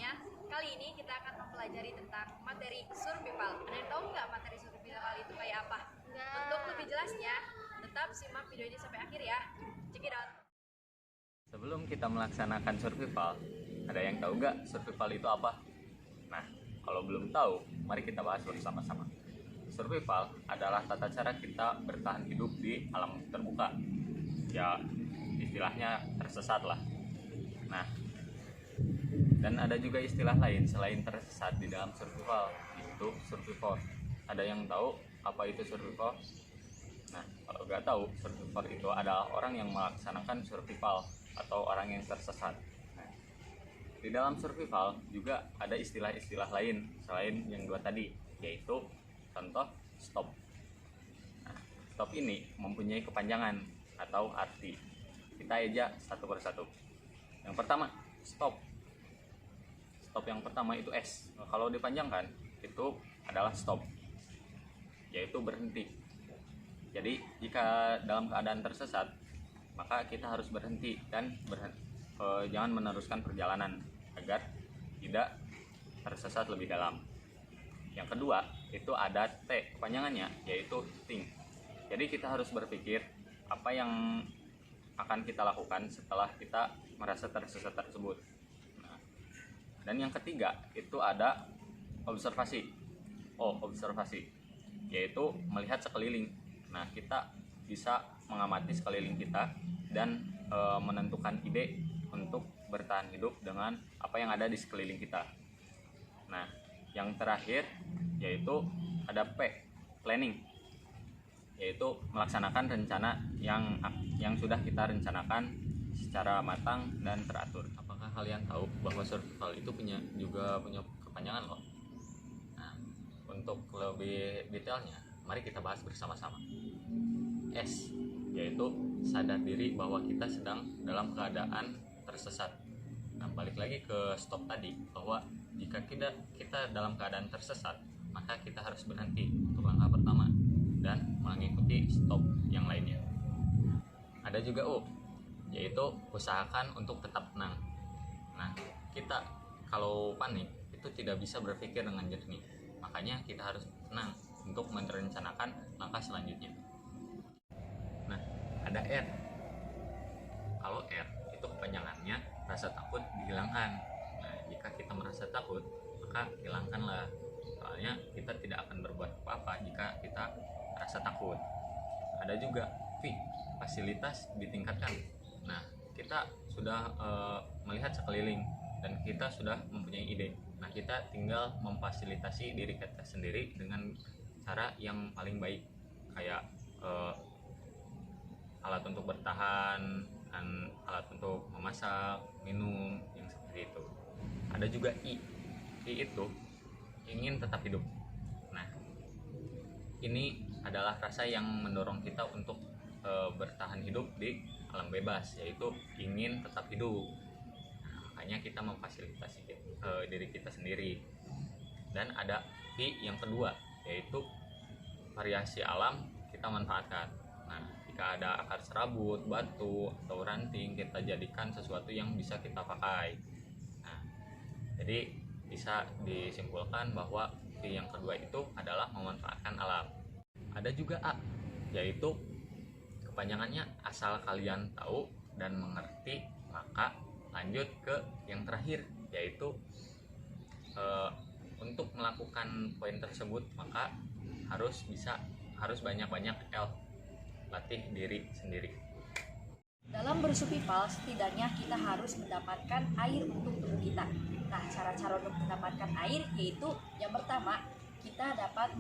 semuanya. Kali ini kita akan mempelajari tentang materi survival. Ada yang tahu nggak materi survival itu kayak apa? Untuk lebih jelasnya, tetap simak video ini sampai akhir ya. Check it out. Sebelum kita melaksanakan survival, ada yang tahu nggak survival itu apa? Nah, kalau belum tahu, mari kita bahas bersama-sama. Survival adalah tata cara kita bertahan hidup di alam terbuka. Ya, istilahnya tersesat lah. Nah, dan ada juga istilah lain selain tersesat di dalam survival, yaitu survivor. Ada yang tahu apa itu survivor? Nah, kalau nggak tahu, survivor itu adalah orang yang melaksanakan survival atau orang yang tersesat. Nah, di dalam survival juga ada istilah-istilah lain selain yang dua tadi, yaitu contoh stop. Nah, stop ini mempunyai kepanjangan atau arti. Kita eja satu persatu. Yang pertama, stop. Stop yang pertama itu S. Kalau dipanjangkan itu adalah stop, yaitu berhenti. Jadi jika dalam keadaan tersesat, maka kita harus berhenti dan jangan meneruskan perjalanan agar tidak tersesat lebih dalam. Yang kedua itu ada T, kepanjangannya yaitu think. Jadi kita harus berpikir apa yang akan kita lakukan setelah kita merasa tersesat tersebut. Dan yang ketiga itu ada observasi. Observasi yaitu melihat sekeliling. Nah, kita bisa mengamati sekeliling kita dan menentukan ide untuk bertahan hidup dengan apa yang ada di sekeliling kita. Nah, yang terakhir yaitu ada P, planning, yaitu melaksanakan rencana yang sudah kita rencanakan secara matang dan teratur. Apakah kalian tahu bahwa survival itu juga punya kepanjangan loh? Nah, untuk lebih detailnya, mari kita bahas bersama-sama. S, yaitu sadar diri bahwa kita sedang dalam keadaan tersesat. Nah, balik lagi ke stop tadi, bahwa jika kita dalam keadaan tersesat, maka kita harus berhenti untuk langkah pertama dan mengikuti stop yang lainnya. Ada juga U, yaitu usahakan untuk tetap tenang. Nah, kita kalau panik itu tidak bisa berpikir dengan jernih. Makanya kita harus tenang untuk merencanakan langkah selanjutnya. Nah, ada R. Kalau R itu kepanjangannya rasa takut dihilangkan. Nah, jika kita merasa takut, maka hilangkanlah. Soalnya kita tidak akan berbuat apa-apa jika kita merasa takut. Ada juga V, fasilitas ditingkatkan. Nah, kita sudah melihat sekeliling dan kita sudah mempunyai ide. Nah, kita tinggal memfasilitasi diri kita sendiri dengan cara yang paling baik, kayak alat untuk bertahan dan alat untuk memasak, minum, yang seperti itu. Ada juga I itu ingin tetap hidup. Nah, ini adalah rasa yang mendorong kita untuk bertahan hidup di alam bebas, yaitu ingin tetap hidup. Nah, makanya kita memfasilitasi diri kita sendiri. Dan ada V yang kedua, yaitu variasi alam kita manfaatkan. Nah, jika ada akar serabut, batu, atau ranting, kita jadikan sesuatu yang bisa kita pakai. Nah, jadi bisa disimpulkan bahwa V yang kedua itu adalah memanfaatkan alam. Ada juga A, yaitu kepanjangannya asal kalian tahu dan mengerti, maka lanjut ke yang terakhir, yaitu untuk melakukan poin tersebut maka harus banyak-banyak L, latih diri sendiri. Dalam bersurvival, setidaknya kita harus mendapatkan air untuk tubuh kita. Nah, cara-cara untuk mendapatkan air yaitu yang pertama, kita dapat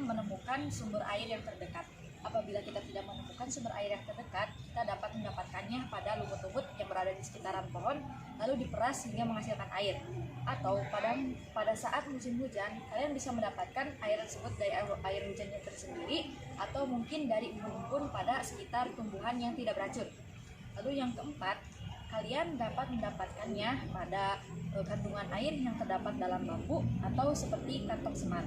menemukan sumber air yang terdekat. Apabila kita tidak menemukan sumber air yang terdekat, kita dapat mendapatkannya pada lumut-lumut yang berada di sekitaran pohon, lalu diperas hingga menghasilkan air. Atau pada saat musim hujan, kalian bisa mendapatkan air tersebut dari air hujannya tersendiri, atau mungkin dari embun-embun pada sekitar tumbuhan yang tidak beracun. Lalu yang keempat, kalian dapat mendapatkannya pada kandungan air yang terdapat dalam bambu atau seperti kantong semat.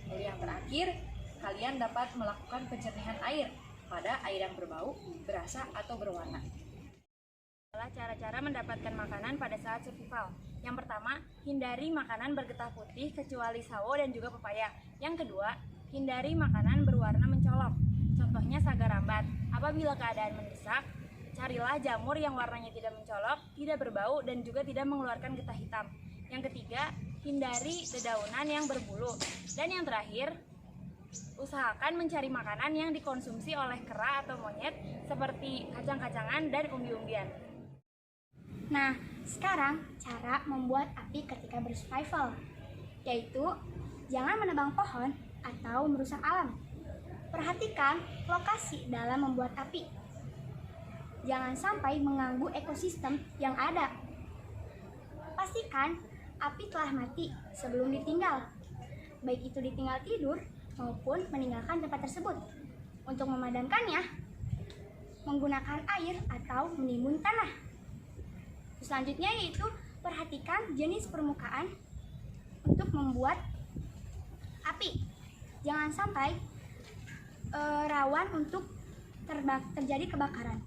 Lalu yang terakhir, kalian dapat melakukan pencernihan air pada air yang berbau, berasa, atau berwarna. adalah cara-cara mendapatkan makanan pada saat survival. Yang pertama, hindari makanan bergetah putih kecuali sawo dan juga pepaya. Yang kedua, hindari makanan berwarna mencolok. Contohnya saga rambat. Apabila keadaan mendesak, carilah jamur yang warnanya tidak mencolok, tidak berbau, dan juga tidak mengeluarkan getah hitam. Yang ketiga, hindari dedaunan yang berbulu. Dan yang terakhir, usahakan mencari makanan yang dikonsumsi oleh kera atau monyet seperti kacang-kacangan dan umbi-umbian. Nah, sekarang cara membuat api ketika bersurvival, yaitu jangan menebang pohon atau merusak alam. Perhatikan lokasi dalam membuat api. Jangan sampai mengganggu ekosistem yang ada. Pastikan api telah mati sebelum ditinggal, baik itu ditinggal tidur maupun meninggalkan tempat tersebut. Untuk memadamkannya, menggunakan air atau menimbun tanah. Selanjutnya yaitu perhatikan jenis permukaan untuk membuat api. Jangan sampai rawan untuk terjadi kebakaran.